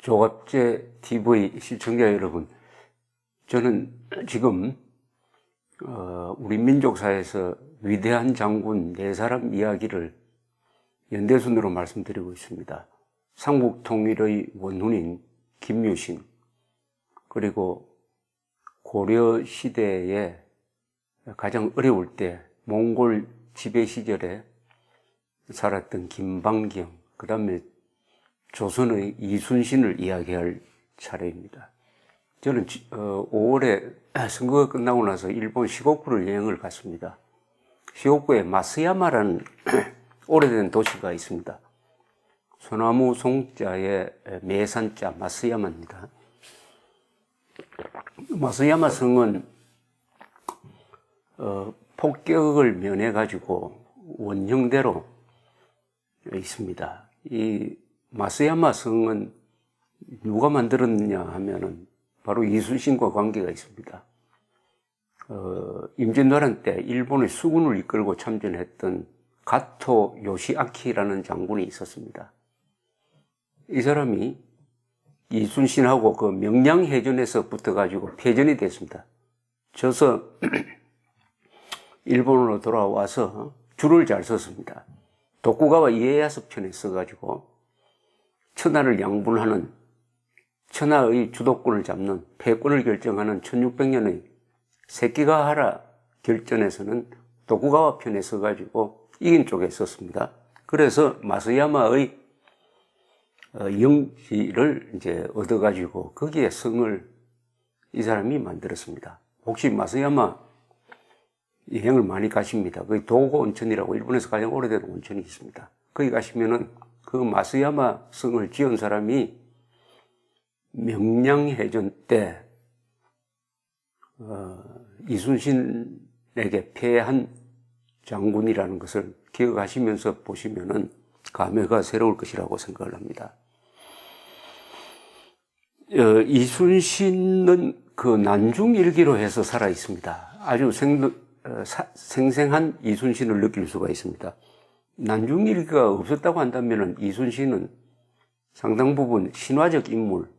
조갑제 TV 시청자 여러분, 저는 지금 우리 민족사에서 위대한 장군 4사람 이야기를 연대순으로 말씀드리고 있습니다. 삼국통일의 원hun인 김유신, 그리고 고려시대에 가장 어려울 때 몽골 지배 시절에 살았던 김방경, 그 다음에 조선의 이순신을 이야기할 차례입니다. 저는 5월에 선거가 끝나고 나서 일본 시고쿠를 여행을 갔습니다. 시고쿠에 마쓰야마라는 오래된 도시가 있습니다. 소나무 송자의 매산자 마쓰야마입니다. 마쓰야마 성은 폭격을 면해가지고 원형대로 있습니다. 이 마쓰야마 성은 누가 만들었느냐 하면은 바로 이순신과 관계가 있습니다. 임진왜란 때 일본의 수군을 이끌고 참전했던 가토 요시아키라는 장군이 있었습니다. 이 사람이 이순신하고 그 명량해전에서 붙어가지고 패전이 됐습니다. 져서 일본으로 돌아와서 줄을 잘 섰습니다. 도쿠가와 이에야스 편에 서가지고 천하를 양분하는, 천하의 주도권을 잡는, 패권을 결정하는 1600년의 세키가하라 결전에서는 도쿠가와 편에 서가지고 이긴 쪽에 섰습니다. 그래서 마쓰야마의 영지를 이제 얻어가지고 거기에 성을 이 사람이 만들었습니다. 혹시 마쓰야마 여행을 많이 가십니다. 거기 도고 온천이라고 일본에서 가장 오래된 온천이 있습니다. 거기 가시면은 그 마쓰야마 성을 지은 사람이 명량해전 때 이순신에게 패한 장군이라는 것을 기억하시면서 보시면은 감회가 새로울 것이라고 생각을 합니다. 이순신은 그 난중일기로 해서 살아 있습니다. 아주 생생한 이순신을 느낄 수가 있습니다. 난중일기가 없었다고 한다면 이순신은 상당 부분 신화적 인물,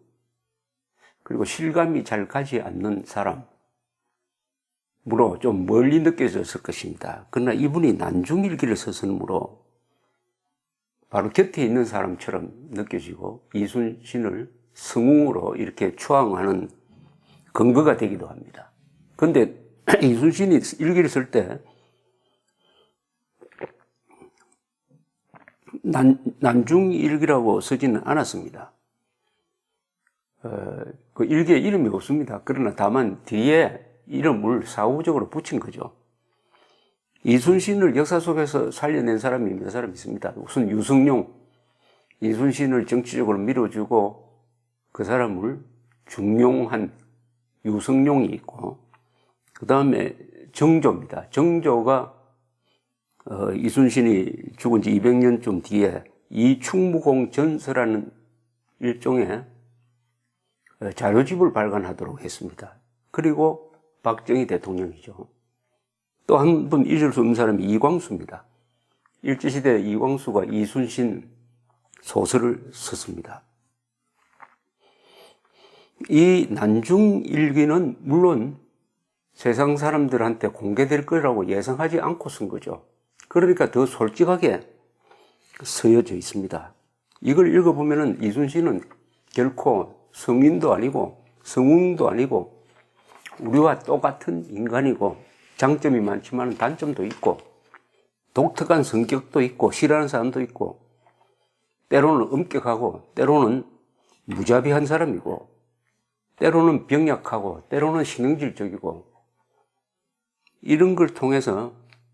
그리고 실감이 잘 가지 않는 사람으로 좀 멀리 느껴졌을 것입니다. 그러나 이분이 난중일기를 썼으므로 바로 곁에 있는 사람처럼 느껴지고 이순신을 성웅으로 이렇게 추앙하는 근거가 되기도 합니다. 그런데 이순신이 일기를 쓸 때 난중일기라고 쓰지는 않았습니다. 그 일기에 이름이 없습니다. 그러나 다만 뒤에 이름을 사후적으로 붙인 거죠. 이순신을 역사 속에서 살려낸 사람이 몇 사람 있습니다. 우선 유성룡, 이순신을 정치적으로 밀어주고 그 사람을 중용한 유성룡이 있고, 그 다음에 정조입니다. 정조가 이순신이 죽은 지 200년쯤 뒤에 이충무공 전서라는 일종의 자료집을 발간하도록 했습니다. 그리고 박정희 대통령이죠. 또 한 분 잊을 수 없는 사람이 이광수입니다. 일제시대 이광수가 이순신 소설을 썼습니다. 이 난중일기는 물론 세상 사람들한테 공개될 거라고 예상하지 않고 쓴 거죠. 그러니까 더 솔직하게 쓰여져 있습니다. 이걸 읽어보면은 이순신은 결코 성인도 아니고 성웅도 아니고 우리와 똑같은 인간이고 장점이 많지만 단점도 있고 독특한 성격도 있고 싫어하는 사람도 있고 때로는 엄격하고 때로는 무자비한 사람이고 때로는 병약하고 때로는 신흥질적이고 이런 걸 통해서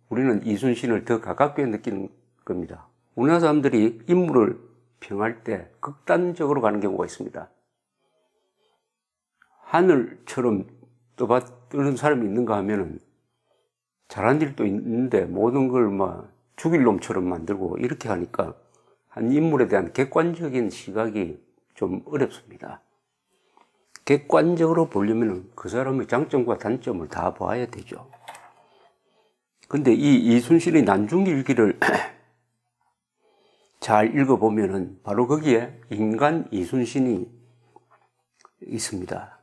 우리는 이순신을 더 가깝게 느끼는 겁니다. 우리나라 사람들이 인물을 평할 때 극단적으로 가는 경우가 있습니다. 하늘처럼 떠받드는 사람이 있는가 하면은 잘한 일도 있는데 모든 걸 막 죽일 놈처럼 만들고 이렇게 하니까 한 인물에 대한 객관적인 시각이 좀 어렵습니다. 객관적으로 보려면 그 사람의 장점과 단점을 다 봐야 되죠. 근데 이 이순신의 난중일기를 잘 읽어보면은 바로 거기에 인간 이순신이 있습니다.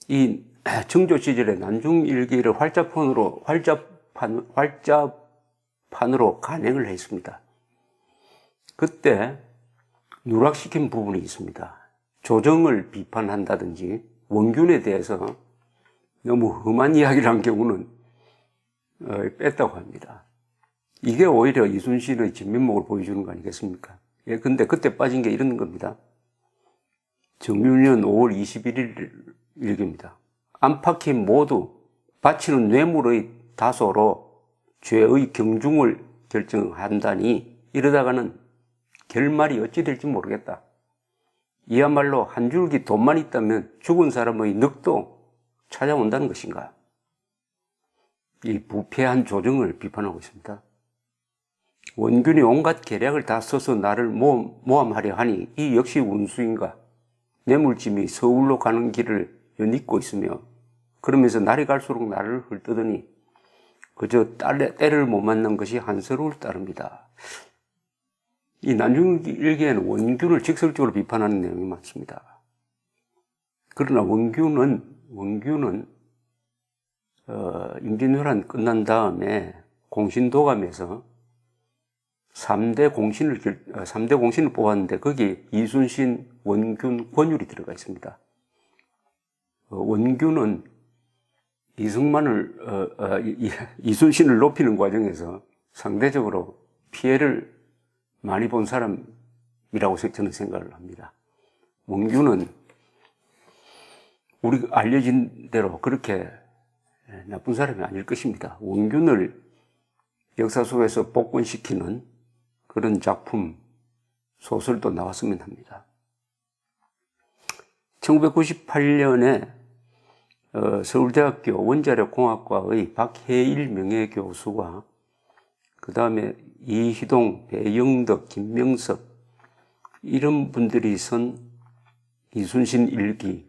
이 정조 시절에 난중일기를 활자판으로 간행을 했습니다. 그때 누락시킨 부분이 있습니다. 조정을 비판한다든지 원균에 대해서 너무 험한 이야기를 한 경우는 뺐다고 합니다. 이게 오히려 이순신의 진면목을 보여주는 거 아니겠습니까? 예, 근데 그때 빠진 게 이런 겁니다. 정유년 5월 21일 일기입니다. 안팎이 모두 바치는 뇌물의 다소로 죄의 경중을 결정한다니 이러다가는 결말이 어찌 될지 모르겠다. 이야말로 한 줄기 돈만 있다면 죽은 사람의 늑도 찾아온다는 것인가? 이 부패한 조정을 비판하고 있습니다. 원균이 온갖 계략을 다 써서 나를 모함하려 하니 이 역시 운수인가? 뇌물짐이 서울로 가는 길을 엿잇고 있으며 그러면서 날이 갈수록 나를 헐뜯으니 그저 때를 못 맞는 것이 한서로울 따릅니다. 이 난중일기에는 원균을 직설적으로 비판하는 내용이 많습니다. 그러나 원균은 임진왜란 끝난 다음에 공신도감에서 3대 공신을 뽑았는데 거기에 이순신, 원균, 권율이 들어가 있습니다. 원균은 이순신을 높이는 과정에서 상대적으로 피해를 많이 본 사람이라고 저는 생각을 합니다. 원균은 우리가 알려진 대로 그렇게 나쁜 사람이 아닐 것입니다. 원균을 역사 속에서 복권시키는 그런 작품, 소설도 나왔으면 합니다. 1998년에 서울대학교 원자력공학과의 박해일 명예교수가 그 다음에 이희동, 배영덕, 김명석 이런 분들이 쓴 이순신 일기,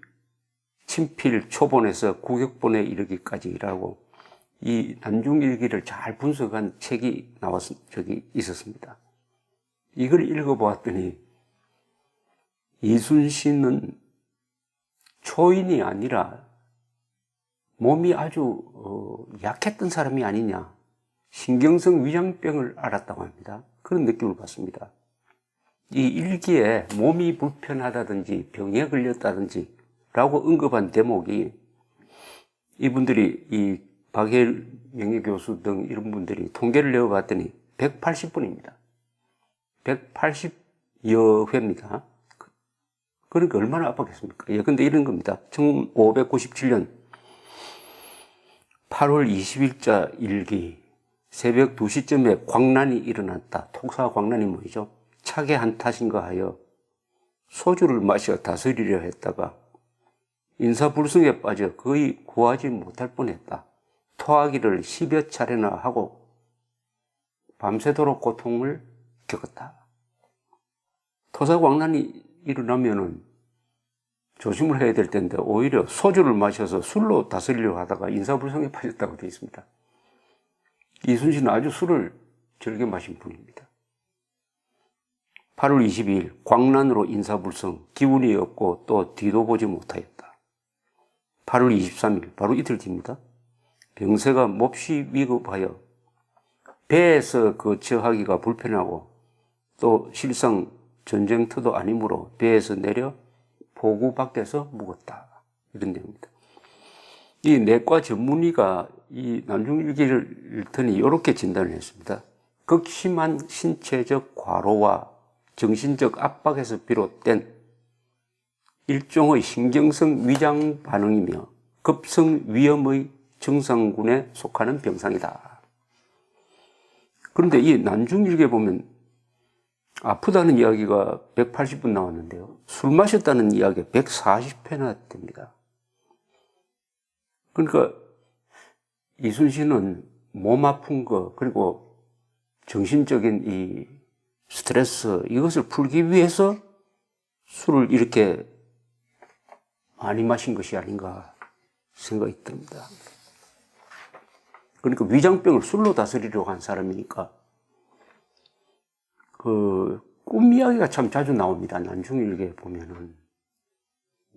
친필 초본에서 구격본에 이르기까지라고 이 난중일기를 잘 분석한 책이 적이 있었습니다. 이걸 읽어보았더니 이순신은 초인이 아니라 몸이 아주 약했던 사람이 아니냐, 신경성 위장병을 앓았다고 합니다. 그런 느낌을 받습니다. 이 일기에 몸이 불편하다든지 병에 걸렸다든지 라고 언급한 대목이 이분들이 이 박해일 명예교수 등 이런 분들이 통계를 내어봤더니 180분입니다. 180여 회입니다. 그러니까 얼마나 아팠겠습니까? 예, 근데 이런 겁니다. 1597년 8월 20일자 일기, 새벽 2시쯤에 광란이 일어났다. 토사 광란이 뭐죠? 차게 한 탓인가 하여 소주를 마셔 다스리려 했다가 인사불성에 빠져 거의 구하지 못할 뻔했다. 토하기를 10여 차례나 하고 밤새도록 고통을 겪었다. 토사광란이 일어나면은 조심을 해야 될 텐데 오히려 소주를 마셔서 술로 다스리려고 하다가 인사불성에 빠졌다고 되어 있습니다. 이순신은 아주 술을 즐겨 마신 분입니다. 8월 22일 광란으로 인사불성, 기운이 없고 또 뒤도 보지 못하였다. 8월 23일 바로 이틀 뒤입니다. 병세가 몹시 위급하여 배에서 거처하기가 불편하고 또 실상 전쟁터도 아니므로 배에서 내려 포구 밖에서 묵었다. 이런 내용입니다. 이 내과 전문의가 이 난중일기를 읽더니 이렇게 진단을 했습니다. 극심한 신체적 과로와 정신적 압박에서 비롯된 일종의 신경성 위장 반응이며 급성 위염의 증상군에 속하는 병상이다. 그런데 이 난중일기에 보면 아프다는 이야기가 180분 나왔는데요. 술 마셨다는 이야기가 140회나 됩니다. 그러니까 이순신은 몸 아픈 거, 그리고 정신적인 이 스트레스, 이것을 풀기 위해서 술을 이렇게 많이 마신 것이 아닌가 생각이 듭니다. 그러니까 위장병을 술로 다스리려고 한 사람이니까 꿈 이야기가 참 자주 나옵니다. 난중일기에 보면은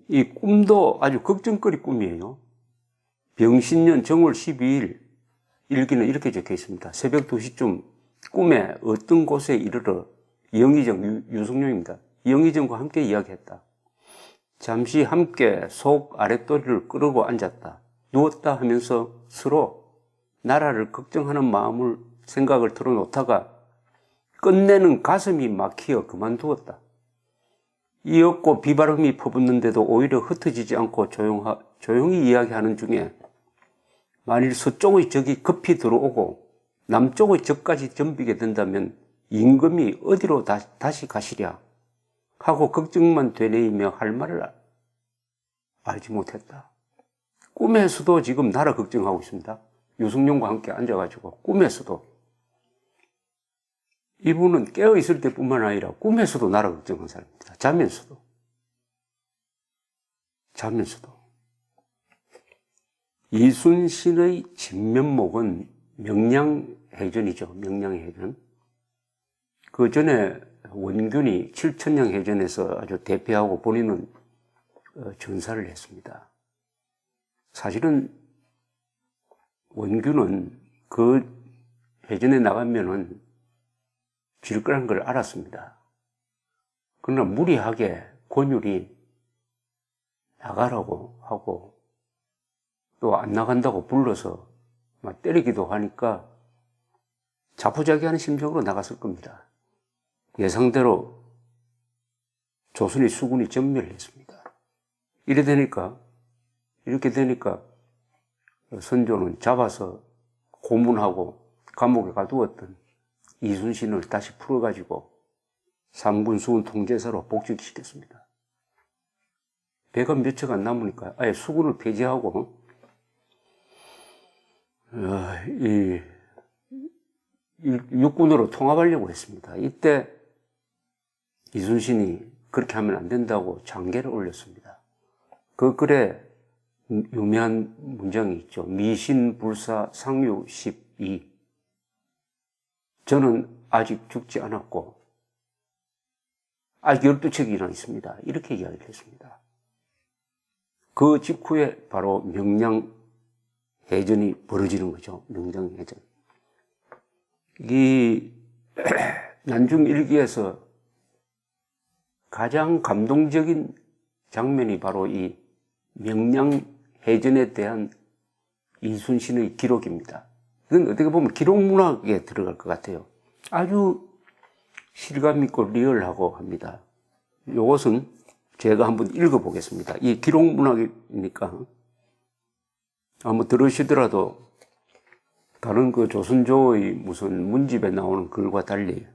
이 꿈도 아주 걱정거리 꿈이에요. 병신년 정월 12일 일기는 이렇게 적혀 있습니다. 새벽 2시쯤 꿈에 어떤 곳에 이르러 영의정, 유승룡입니다. 영의정과 함께 이야기했다. 잠시 함께 속 아랫도리를 끌고 앉았다. 누웠다 하면서 서로 나라를 걱정하는 마음을 생각을 털어놓다가 끝내는 가슴이 막히어 그만두었다. 이 없고 비바람이 퍼붓는데도 오히려 흩어지지 않고 조용히 이야기하는 중에 만일 서쪽의 적이 급히 들어오고 남쪽의 적까지 덤비게 된다면 임금이 어디로 다시 가시랴 하고 걱정만 되뇌이며 할 말을 알지 못했다. 꿈에서도 지금 나라 걱정하고 있습니다. 유승룡과 함께 앉아가지고 꿈에서도. 이분은 깨어있을 때뿐만 아니라 꿈에서도 나라 걱정한 사람입니다. 자면서도. 이순신의 진면목은 명량해전이죠. 명량해전. 그 전에 원균이 칠천량해전에서 아주 대패하고 본인은 전사를 했습니다. 사실은 원균은 그 해전에 나가면은 질 거란 걸 알았습니다. 그러나 무리하게 권율이 나가라고 하고 또 안 나간다고 불러서 막 때리기도 하니까 자포자기하는 심정으로 나갔을 겁니다. 예상대로 조선의 수군이 전멸했습니다. 이렇게 되니까 선조는 잡아서 고문하고 감옥에 가두었던 이순신을 다시 풀어가지고 삼군 수군 통제사로 복직시켰습니다. 배가 몇 척 안 남으니까 아예 수군을 폐지하고 이 육군으로 통합하려고 했습니다. 이때 이순신이 그렇게 하면 안 된다고 장계를 올렸습니다. 그 글에 유명한 문장이 있죠. 미신불사 상유 12. 저는 아직 죽지 않았고 아직 12척이나 있습니다. 이렇게 이야기를 했습니다. 그 직후에 바로 명량해전이 벌어지는 거죠. 명량해전. 이 난중일기에서 가장 감동적인 장면이 바로 이 명량해전에 대한 이순신의 기록입니다. 이건 어떻게 보면 기록문학에 들어갈 것 같아요. 아주 실감 있고 리얼하고 합니다. 이것은 제가 한번 읽어보겠습니다. 이 기록문학이니까 한번 들으시더라도 다른 그 조선조의 무슨 문집에 나오는 글과 달리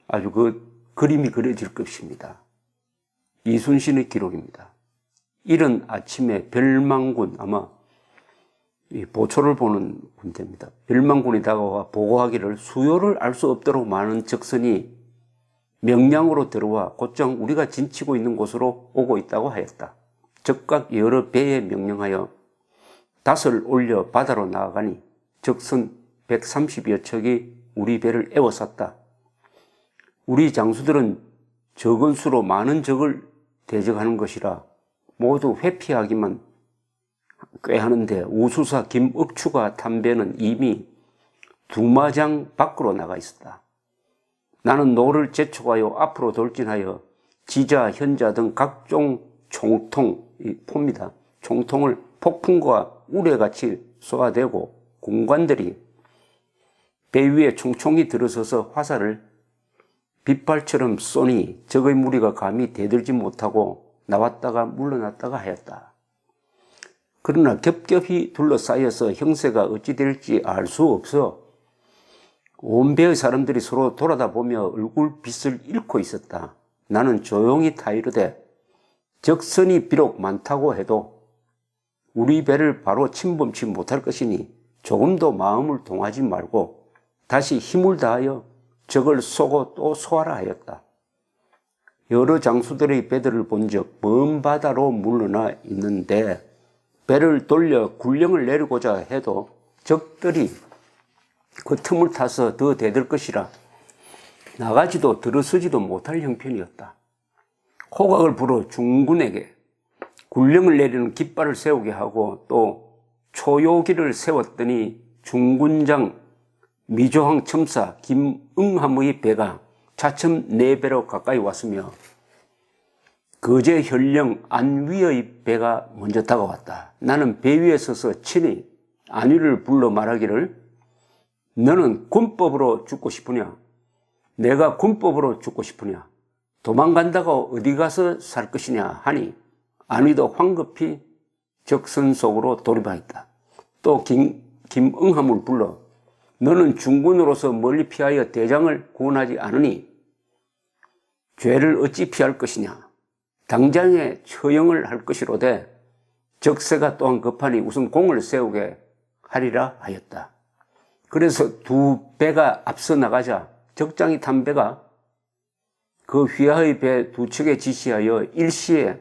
아주 그 그림이 그려질 것입니다. 이순신의 기록입니다. 이른 아침에 별망군, 아마 이 보초를 보는 군대입니다. 별망군이 다가와 보고하기를 수요를 알 수 없도록 많은 적선이 명량으로 들어와 곧장 우리가 진치고 있는 곳으로 오고 있다고 하였다. 적각 여러 배에 명령하여 닷을 올려 바다로 나아가니 적선 130여 척이 우리 배를 에워쌌다. 우리 장수들은 적은 수로 많은 적을 대적하는 것이라 모두 회피하기만 꽤 하는데 우수사 김억추가 탄 배는 이미 두마장 밖으로 나가 있었다. 나는 노를 재촉하여 앞으로 돌진하여 지자, 현자 등 각종 총통, 포입니다. 총통을 폭풍과 우레같이 쏘아대고 군관들이 배 위에 총총히 들어서서 화살을 빗발처럼 쏘니 적의 무리가 감히 대들지 못하고 나왔다가 물러났다가 하였다. 그러나 겹겹이 둘러싸여서 형세가 어찌 될지 알 수 없어 온 배의 사람들이 서로 돌아다보며 얼굴빛을 잃고 있었다. 나는 조용히 타이르되 적선이 비록 많다고 해도 우리 배를 바로 침범치 못할 것이니 조금도 마음을 동하지 말고 다시 힘을 다하여 적을 쏘고 또 쏘아라 하였다. 여러 장수들의 배들을 본 적 먼 바다로 물러나 있는데 배를 돌려 굴령을 내리고자 해도 적들이 그 틈을 타서 더 대들 것이라 나가지도 들어서지도 못할 형편이었다. 호각을 불어 중군에게 군령을 내리는 깃발을 세우게 하고 또 초요기를 세웠더니 중군장 미조항 첨사 김응함의 배가 차츰 4배로 가까이 왔으며 거제 현령 안위의 배가 먼저 다가왔다. 나는 배 위에 서서 친히 안위를 불러 말하기를 너는 군법으로 죽고 싶으냐? 내가 군법으로 죽고 싶으냐? 도망간다고 어디 가서 살 것이냐 하니 안위도 황급히 적선 속으로 돌입하였다. 또 김응함을 불러 너는 중군으로서 멀리 피하여 대장을 구원하지 않으니 죄를 어찌 피할 것이냐? 당장에 처형을 할 것이로되 적세가 또한 급하니 우선 공을 세우게 하리라 하였다. 그래서 2배가 앞서 나가자 적장이 탄 배가 그 휘하의 배 2척에 지시하여 일시에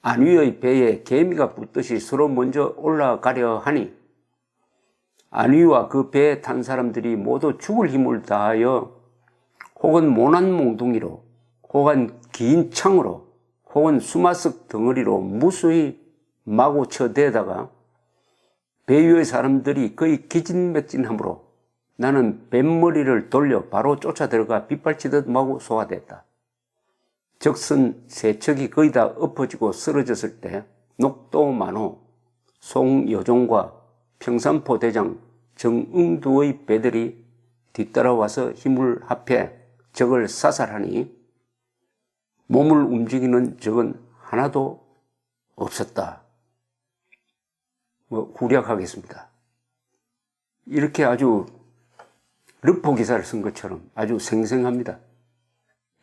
안위의 배에 개미가 붙듯이 서로 먼저 올라가려 하니 안위와 그 배에 탄 사람들이 모두 죽을 힘을 다하여 혹은 모난 몽둥이로 혹은 긴 창으로 혹은 수마석 덩어리로 무수히 마구 쳐대다가 배 위의 사람들이 거의 기진맥진하므로 나는 뱃머리를 돌려 바로 쫓아 들어가 빗발치듯 마구 소화됐다. 적선 3척이 거의 다 엎어지고 쓰러졌을 때 녹도 만호, 송여종과 평산포 대장 정응두의 배들이 뒤따라와서 힘을 합해 적을 사살하니 몸을 움직이는 적은 하나도 없었다. 후략하겠습니다. 이렇게 아주 르포 기사를 쓴 것처럼 아주 생생합니다.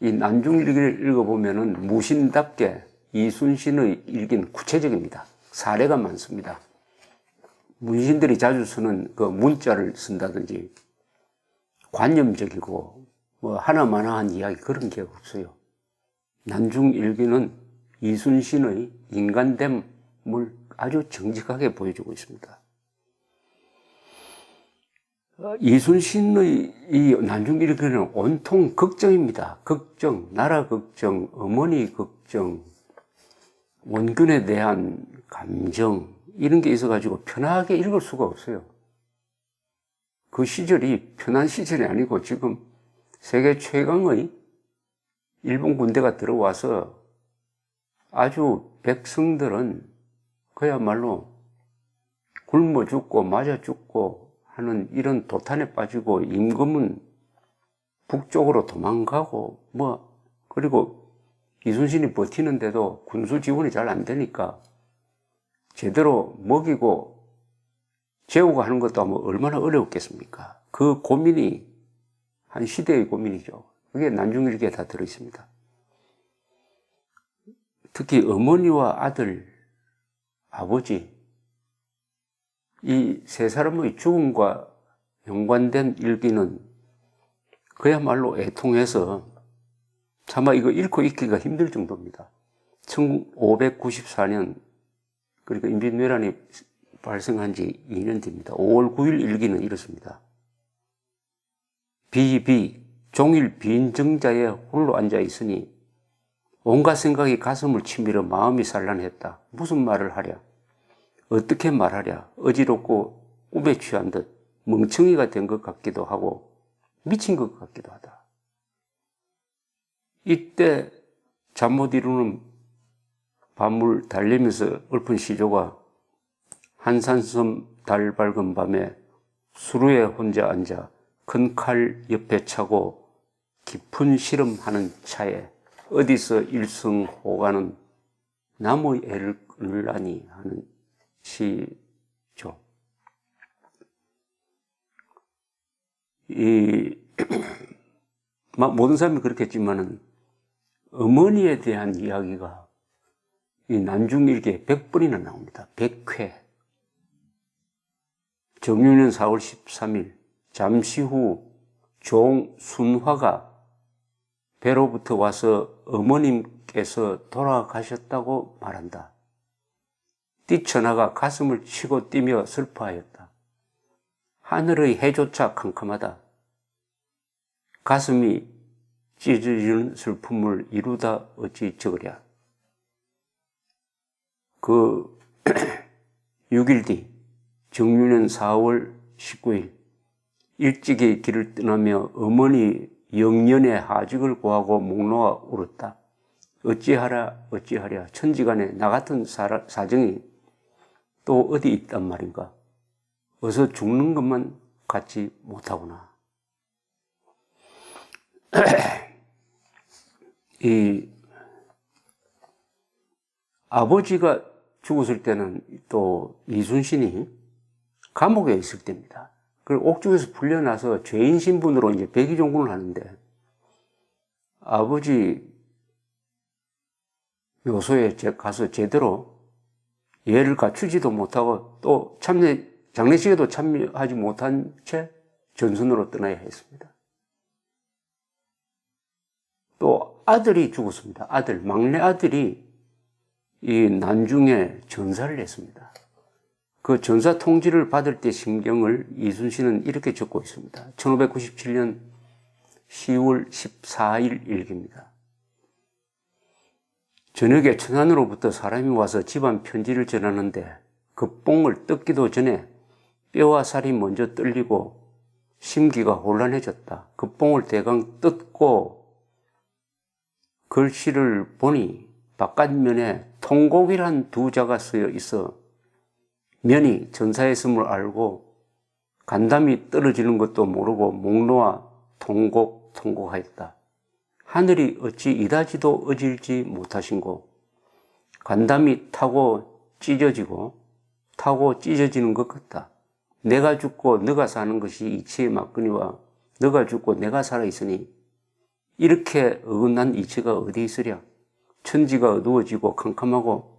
이 난중일기를 읽어보면은 무신답게 이순신의 일기는 구체적입니다. 사례가 많습니다. 문신들이 자주 쓰는 그 문자를 쓴다든지 관념적이고 하나마나한 이야기 그런 게 없어요. 난중일기는 이순신의 인간됨을 아주 정직하게 보여주고 있습니다. 이순신의 이 난중일기는 온통 걱정입니다. 걱정, 나라 걱정, 어머니 걱정, 원균에 대한 감정 이런 게 있어가지고 편하게 읽을 수가 없어요. 그 시절이 편한 시절이 아니고 지금 세계 최강의 일본 군대가 들어와서 아주 백성들은 그야말로 굶어 죽고 맞아 죽고 하는 이런 도탄에 빠지고 임금은 북쪽으로 도망가고 그리고 이순신이 버티는데도 군수 지원이 잘 안 되니까 제대로 먹이고 재우고 하는 것도 얼마나 어려웠겠습니까? 그 고민이 한 시대의 고민이죠. 그게 난중일기에 다 들어있습니다. 특히 어머니와 아들, 아버지 이 세 사람의 죽음과 연관된 일기는 그야말로 애통해서 차마 이거 읽고 있기가 힘들 정도입니다. 1594년 그러니까 임진왜란이 발생한 지 2년 뒤입니다. 5월 9일 일기는 이렇습니다. 비비 종일 빈정자에 홀로 앉아 있으니 온갖 생각이 가슴을 치밀어 마음이 산란했다. 무슨 말을 하랴? 어떻게 말하랴? 어지럽고 꿈에 취한 듯 멍청이가 된 것 같기도 하고 미친 것 같기도 하다. 이때 잠 못 이루는 밤을 달리면서 읊은 시조가 한산섬 달 밝은 밤에 수루에 혼자 앉아 큰 칼 옆에 차고 깊은 시름하는 차에 어디서 일성호가는 나무의 애를 끌라니 하는 시죠. 모든 사람이 그렇겠지만은 어머니에 대한 이야기가 이 난중일기에 100번이나 나옵니다. 100회. 정유년 4월 13일 잠시 후 종순화가 배로부터 와서 어머님께서 돌아가셨다고 말한다. 뛰쳐나가 가슴을 치고 뛰며 슬퍼하였다. 하늘의 해조차 캄캄하다. 가슴이 찢어지는 슬픔을 이루다 어찌 적으랴. 그 6일 뒤 정유년 4월 19일 일찍이 길을 떠나며 어머니 영년의 하직을 구하고 목 놓아 울었다. 어찌하랴 어찌하랴 천지간에 나 같은 사정이 또 어디 있단 말인가. 어서 죽는 것만 갖지 못하구나. 이 아버지가 죽었을 때는 또 이순신이 감옥에 있을 때입니다. 그리고 옥중에서 풀려나서 죄인 신분으로 이제 백의종군을 하는데 아버지 묘소에 가서 제대로 예를 갖추지도 못하고 또 장례식에도 참여하지 못한 채 전선으로 떠나야 했습니다. 또 아들이 죽었습니다. 막내 아들이 이 난중에 전사를 했습니다. 그 전사 통지를 받을 때 심경을 이순신은 이렇게 적고 있습니다. 1597년 10월 14일 일기입니다. 저녁에 천안으로부터 사람이 와서 집안 편지를 전하는데 그 뽕을 뜯기도 전에 뼈와 살이 먼저 떨리고 심기가 혼란해졌다. 그 뽕을 대강 뜯고 글씨를 보니 바깥면에 통곡이란 두 자가 쓰여 있어 면이 전사했음을 알고 간담이 떨어지는 것도 모르고 목 놓아 통곡하였다. 하늘이 어찌 이다지도 어질지 못하신고 간담이 타고 찢어지고 타고 찢어지는 것 같다. 내가 죽고 너가 사는 것이 이치의 막거니와 너가 죽고 내가 살아있으니 이렇게 어긋난 이치가 어디 있으랴. 천지가 어두워지고 캄캄하고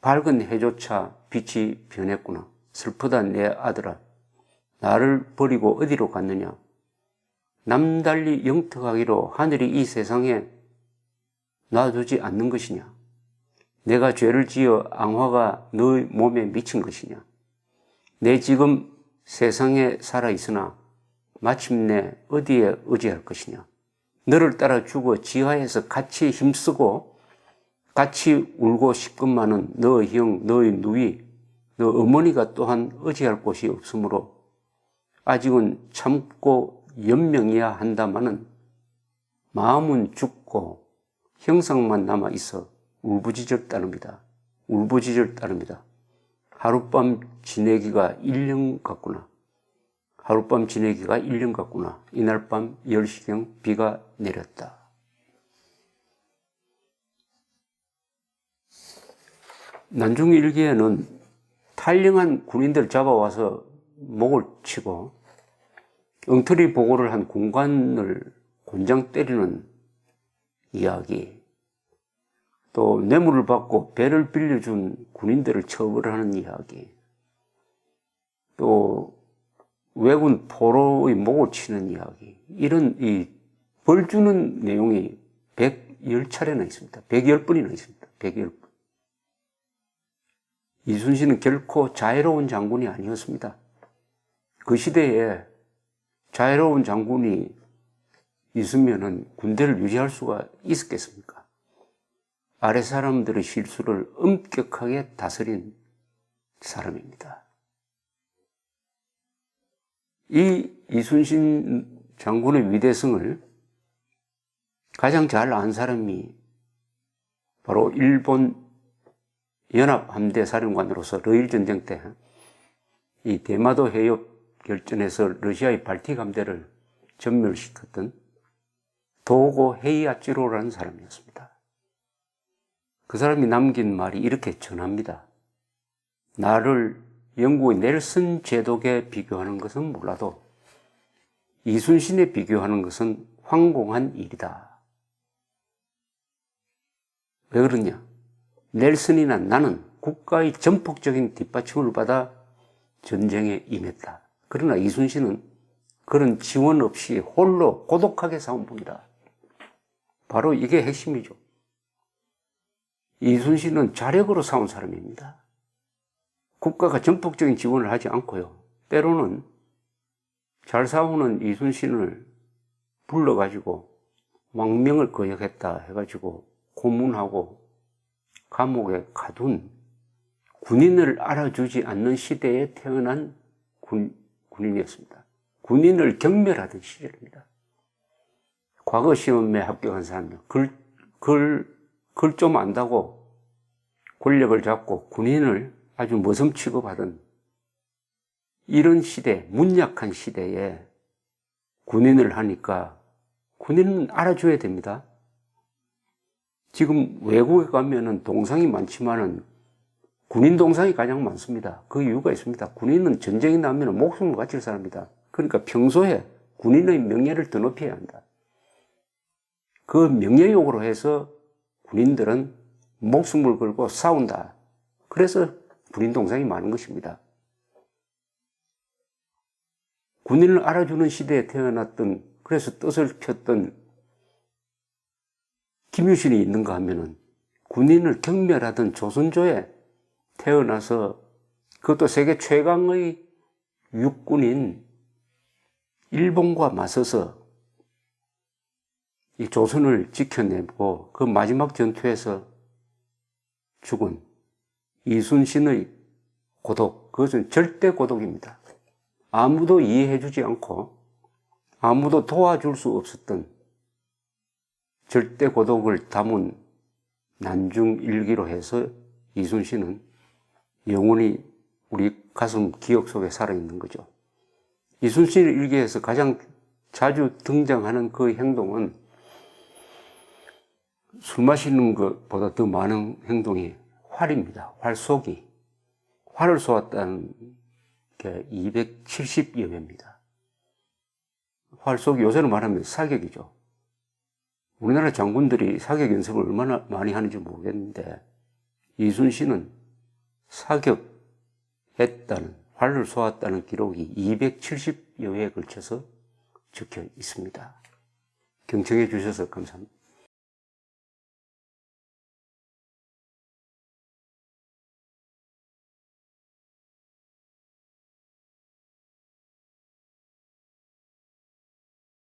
밝은 해조차 빛이 변했구나. 슬프다 내 아들아. 나를 버리고 어디로 갔느냐. 남달리 영특하기로 하늘이 이 세상에 놔두지 않는 것이냐. 내가 죄를 지어 앙화가 너의 몸에 미친 것이냐. 내 지금 세상에 살아있으나 마침내 어디에 의지할 것이냐. 너를 따라 죽어 지하에서 같이 힘쓰고 같이 울고 싶건만은 너의 형, 너의 누이, 너 어머니가 또한 의지할 곳이 없으므로 아직은 참고 연명해야 한다마는 마음은 죽고 형상만 남아있어 울부짖을 따름이다. 울부짖을 따름이다. 하룻밤 지내기가 1년 같구나. 하룻밤 지내기가 1년 같구나. 이날 밤 10시경 비가 내렸다. 난중 일기에는 탈영한 군인들 잡아와서 목을 치고 엉터리 보고를 한 군관을 곤장 때리는 이야기, 또 뇌물을 받고 배를 빌려준 군인들을 처벌하는 이야기, 또 왜군 포로의 목을 치는 이야기, 이런 이 벌 주는 내용이 110차례나 있습니다. 110번이나 있습니다. 110번. 이순신은 결코 자애로운 장군이 아니었습니다. 그 시대에 자애로운 장군이 있으면은 군대를 유지할 수가 있었겠습니까? 아래 사람들의 실수를 엄격하게 다스린 사람입니다. 이 이순신 장군의 위대성을 가장 잘 안 사람이 바로 일본 연합함대 사령관으로서 러일 전쟁 때 이 대마도 해협 결전에서 러시아의 발틱 함대를 전멸시켰던 도고 헤이아치로라는 사람이었습니다. 그 사람이 남긴 말이 이렇게 전합니다. 나를 영국의 넬슨 제독에 비교하는 것은 몰라도 이순신에 비교하는 것은 황공한 일이다. 왜 그러냐? 넬슨이나 나는 국가의 전폭적인 뒷받침을 받아 전쟁에 임했다. 그러나 이순신은 그런 지원 없이 홀로 고독하게 싸운 분이다. 바로 이게 핵심이죠. 이순신은 자력으로 싸운 사람입니다. 국가가 전폭적인 지원을 하지 않고요. 때로는 잘 싸우는 이순신을 불러가지고 왕명을 거역했다 해가지고 고문하고 감옥에 가둔 군인을 알아주지 않는 시대에 태어난 군인이었습니다. 군인을 경멸하던 시절입니다. 과거 시험에 합격한 사람들, 글 좀 안다고 권력을 잡고 군인을 아주 머슴 취급하던 이런 시대, 문약한 시대에 군인을 하니까 군인은 알아줘야 됩니다. 지금 외국에 가면은 동상이 많지만은 군인 동상이 가장 많습니다. 그 이유가 있습니다. 군인은 전쟁이 나면 목숨을 바칠 사람이다. 그러니까 평소에 군인의 명예를 더 높여야 한다. 그 명예욕으로 해서 군인들은 목숨을 걸고 싸운다. 그래서 군인 동상이 많은 것입니다. 군인을 알아주는 시대에 태어났던, 그래서 뜻을 폈던 김유신이 있는가 하면은 군인을 경멸하던 조선조에 태어나서 그것도 세계 최강의 육군인 일본과 맞서서 이 조선을 지켜내고 그 마지막 전투에서 죽은 이순신의 고독, 그것은 절대 고독입니다. 아무도 이해해주지 않고 아무도 도와줄 수 없었던 절대 고독을 담은 난중일기로 해서 이순신은 영원히 우리 가슴 기억 속에 살아있는 거죠. 이순신 일기에서 가장 자주 등장하는 그 행동은 술 마시는 것보다 더 많은 행동이 활입니다. 활쏘기. 활을 쏘았다는 게 270여 회입니다. 활쏘기, 요새는 말하면 사격이죠. 우리나라 장군들이 사격 연습을 얼마나 많이 하는지 모르겠는데 이순신은 사격했다는, 활을 쏘았다는 기록이 270여 회에 걸쳐서 적혀 있습니다. 경청해 주셔서 감사합니다.